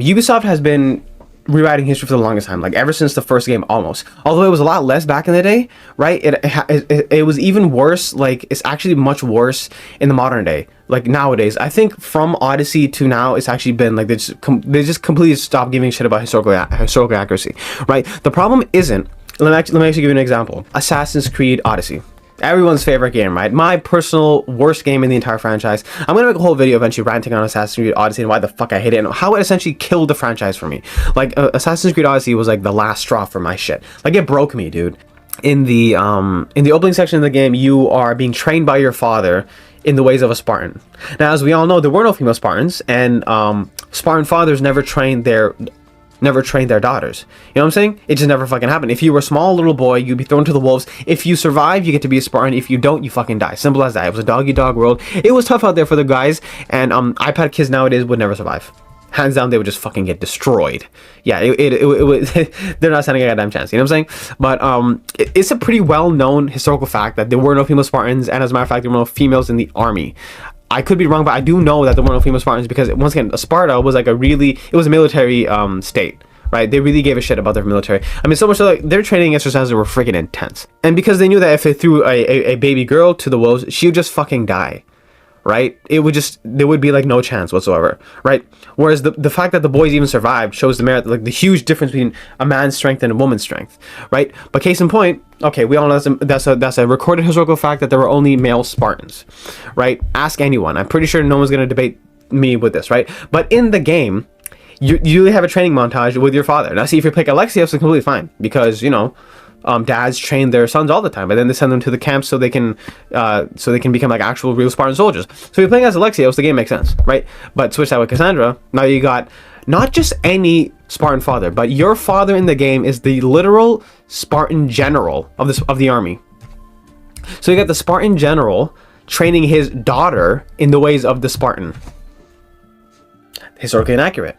Ubisoft has been rewriting history for the longest time, like ever since the first game almost. Although it was a lot less back in the day, right? It was even worse. Like, it's actually much worse in the modern day. Like nowadays, I think from Odyssey to now, it's actually been like they just completely stopped giving a shit about historical accuracy, right? The problem isn't. Let me actually give you an example. Assassin's Creed Odyssey. Everyone's favorite game, right? My personal worst game in the entire franchise. I'm gonna make a whole video eventually ranting on Assassin's Creed Odyssey and why the fuck I hate it and how it essentially killed the franchise for me. Like, Assassin's Creed Odyssey was like the last straw for my shit. Like, it broke me, dude. In the opening section of the game, you are being trained by your father in the ways of a Spartan. Now, as we all know, there were no female Spartans, and Spartan fathers never trained their daughters. You know what I'm saying? It just never fucking happened. If you were a small little boy, you'd be thrown to the wolves. If you survive, you get to be a Spartan. If you don't, you fucking die. Simple as that. It was a dog-eat-dog world. It was tough out there for the guys, and iPad kids nowadays would never survive. Hands down, they would just fucking get destroyed. Yeah, they're not standing a goddamn chance. You know what I'm saying? But it's a pretty well-known historical fact that there were no female Spartans, and as a matter of fact, there were no females in the army. I could be wrong, but I do know that there were no female Spartans because, once again, Sparta was like it was a military state, right? They really gave a shit about their military. I mean, so much so, like, their training exercises were freaking intense. And because they knew that if they threw a baby girl to the wolves, she would just fucking die, right? There would be like no chance whatsoever, right? Whereas the fact that the boys even survived shows the merit, like the huge difference between a man's strength and a woman's strength, right? But case in point, okay, we all know that's a recorded historical fact that there were only male Spartans, right? Ask anyone. I'm pretty sure no one's gonna debate me with this, right? But in the game, you have a training montage with your father. Now, see, if you pick Alexios, it's completely fine because, you know, dads train their sons all the time, and then they send them to the camps so they can become like actual real Spartan soldiers. So if you're playing as Alexios, the game makes sense, right? But switch that with Cassandra. Now you got not just any Spartan father, but your father in the game is the literal Spartan general of the army. So you got the Spartan general training his daughter in the ways of the Spartan. Historically inaccurate.